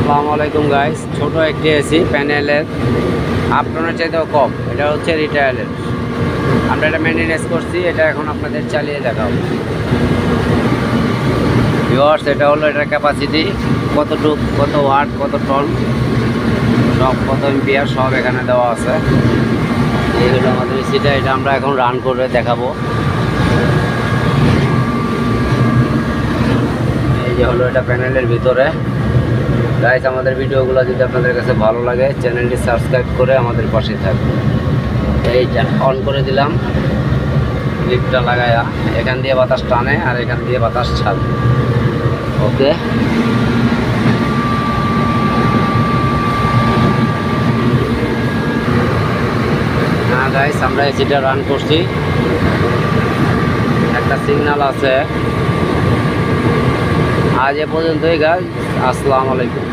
আসসালামু আলাইকুম গাইস, ছোট একটি এসি প্যানেলের আপনার চাইতেও কম। এটা হচ্ছে রিটায়ারের। আমরা এটা মেনটেনেন্স করছি, এটা এখন আপনাদের চালিয়ে দেখাবো। ভিউয়ার্স, এটা হলো এটার ক্যাপাসিটি কতটুক, কত ওয়াট, কত টন, সব কত এম্পিয়ার সব এখানে দেওয়া আছে। এই হলো আমাদের এসিটা, এটা আমরা এখন রান করে দেখাবো। এই যে হলো এটা প্যানেলের ভিতরে। গাইস, আমাদের ভিডিওগুলো যদি আপনাদের কাছে ভালো লাগে, চ্যানেলটি সাবস্ক্রাইব করে আমাদের পাশে থাকবে। এইটা অন করে দিলাম, লিফটটা লাগায়া এখান দিয়ে বাতাস টানে আর এখান দিয়ে বাতাস ছাড়ে। ওকে, হ্যাঁ গাইস, আমরা এসিটা রান করছি। একটা সিগন্যাল আছে। আজ এ পর্যন্তই গাইস, আসসালামু আলাইকুম।